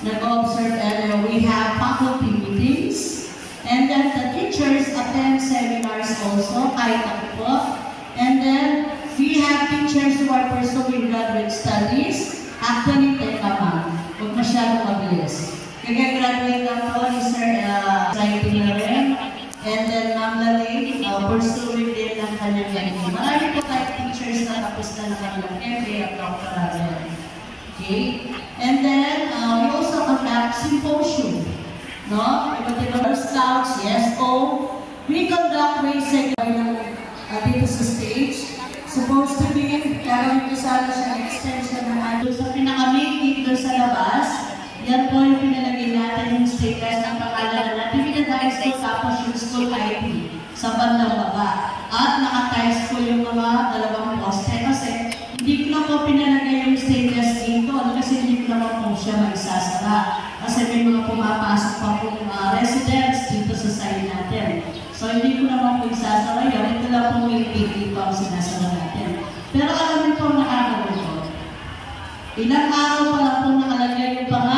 nag-observe, and we have faculty meetings. And then the teachers attend seminars also, kahit ako po. And then we have teachers who are pursuing graduate studies. Actually, teka ma'am, huwag masyadong mabilis. Kaya-graduate lang po ni Sir writing na rin. And then Ma'am Lalay, pursuing din ng kanyang MA. Marami po tayo teachers na tapos na ng kanyang MA at doctoral. Okay? And then, we also conduct symposium. No? Iba't-ibang scouts, yes, we conduct racing dito sa stage. Supposed to be, gagawin ko sana siya extension ng ato. Sa pinaka-main gate doon sa labas, yan po yung pinalagay natin yung stickers ng pangalan natin. Pinag-high school tapos yung school ID sa bandang baba. At naka-tiles po yung mga dalawang poste kasi hindi ko na po pinalagay yung stainless dito kasi hindi ko naman po siya magsasara. Kasi may mga pumapasok pa po residents dito sa side natin. So hindi ko naman po isasara yun. Ito lang po yung dito ang sinasara natin. Pero alam niyo po nakakagod po. Ilang araw pa lang po nakalagay yung pangalan